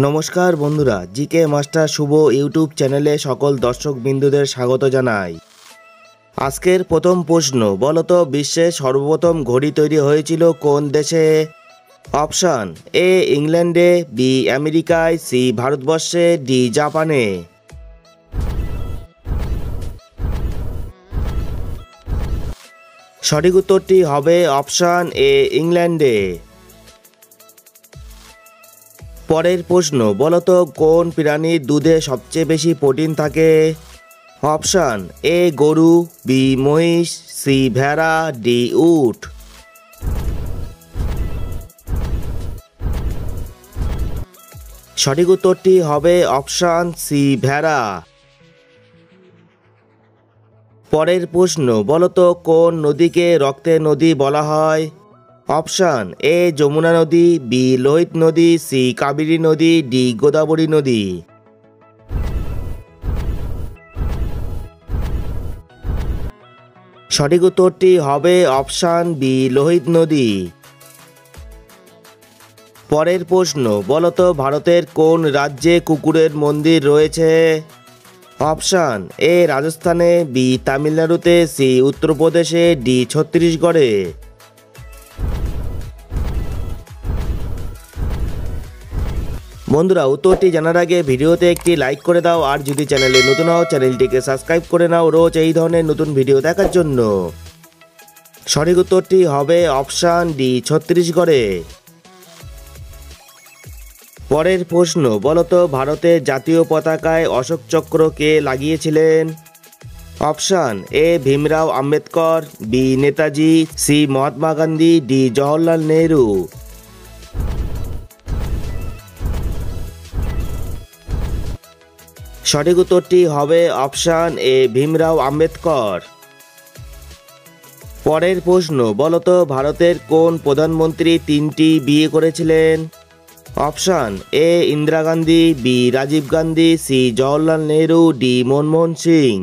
নমস্কার বন্ধুরা, GK master শুভ YouTube চ্যানেলে সকল দর্শক বিন্দুদের স্বাগত জানাই। আজকের প্রথম প্রশ্ন, বলতো বিশ্বের সর্বপ্রথম ঘড়ি তৈরি হয়েছিল কোন দেশে? অপশান এ ইংল্যান্ডে, বি আমেরিকায়, সি ভারতবর্ষে, ডি জাপানে। সঠিক উত্তরটি হবে অপশান এ ইংল্যান্ডে। পরের প্রশ্ন, বলতো কোন প্রাণীর দুধে সবচেয়ে বেশি প্রোটিন থাকে? অপশান এ গরু, বি মহিষ, সি ভেড়া, ডি উট। সঠিক উত্তরটি হবে অপশান সি ভেড়া। পরের প্রশ্ন, বলতো কোন নদীকে রক্তের নদী বলা হয়? অপশান এ যমুনা নদী, বি লোহিত নদী, সি কাবেরী নদী, ডি গোদাবরী নদী। সঠিক উত্তরটি হবে অপশান বি লোহিত নদী। পরের প্রশ্ন, বলতো ভারতের কোন রাজ্যে কুকুরের মন্দির রয়েছে? অপশান এ রাজস্থানে, বি তামিলনাড়ুতে, সি উত্তরপ্রদেশে, ডি ছত্তিশগড়ে। বন্ধুরা, উত্তরটি জানার আগে ভিডিওতে একটি লাইক করে দাও, আর যদি চ্যানেলে নতুন হও চ্যানেলটিকে সাবস্ক্রাইব করে নাও রোজ এই ধরনের নতুন ভিডিও দেখার জন্য। সঠিক উত্তরটি হবে অপশান ডি ছত্তিশগড়ে। পরের প্রশ্ন, বলতো ভারতের জাতীয় পতাকায় অশোক চক্র কে লাগিয়েছিলেন? Option A Bhimrao Ambedkar, B Netaji, C Mahatma Gandhi, D Jawaharlal Nehru. সঠিক উত্তরটি হবে অপশান এ ভীমরাও আম্বেদকর। পরের প্রশ্ন, বলতো ভারতের কোন প্রধানমন্ত্রী তিনটি বিয়ে করেছিলেন? Option A Indira Gandhi, B Rajiv Gandhi, C Jawaharlal Nehru, D Manmohan Singh.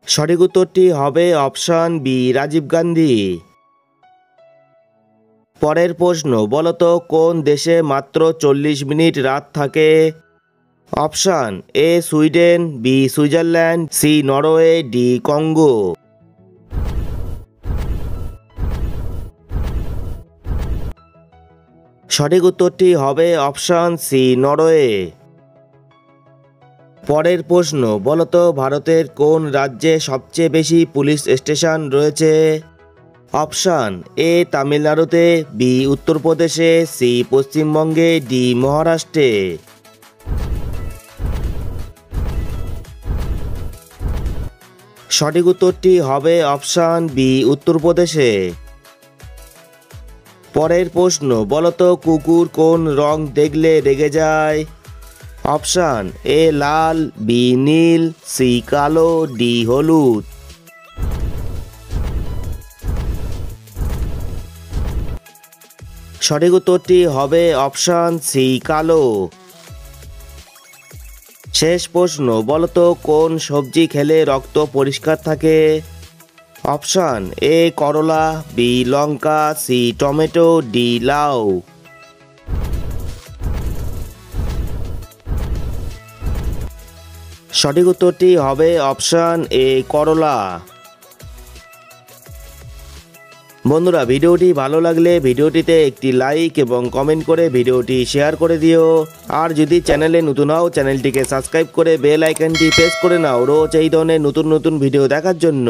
সঠিক উত্তরটি হবে অপশান বি রাজীব গান্ধী। পরের প্রশ্ন, বলতো কোন দেশে মাত্র 40 মিনিট রাত থাকে? Option A Sweden, B Switzerland, C Norway, D Congo. সঠিক উত্তরটি হবে অপশান সি নরওয়ে। পরের প্রশ্ন, বলতো ভারতের কোন রাজ্যে সবচেয়ে বেশি পুলিশ স্টেশন রয়েছে? অপশান এ তামিলনাড়ুতে, বি উত্তরপ্রদেশে, সি পশ্চিমবঙ্গে, ডি মহারাষ্ট্রে। সঠিক উত্তরটি হবে অপশান বি উত্তরপ্রদেশে। পরের প্রশ্ন, বলতো কুকুর কোন রং দেখলে রেগে যায়? অপশান এ লাল, বি নীল, সি কালো, ডি হলুদ। সঠিক উত্তরটি হবে অপশান সি কালো। শেষ প্রশ্ন, বলতো কোন সবজি খেলে রক্ত পরিষ্কার থাকে? অপশান এ করলা, বি লঙ্কা, সি টমেটো, ডি লাউ। সঠিক উত্তরটি হবে অপশান এ করলা। বন্ধুরা, ভিডিওটি ভালো লাগলে ভিডিওটিতে একটি লাইক এবং কমেন্ট করে ভিডিওটি শেয়ার করে দিও। আর যদি চ্যানেলে নতুন হও চ্যানেলটিকে সাবস্ক্রাইব করে বেল আইকনটি প্রেস করে নাও রোজ এই ধরনের নতুন নতুন ভিডিও দেখার জন্য।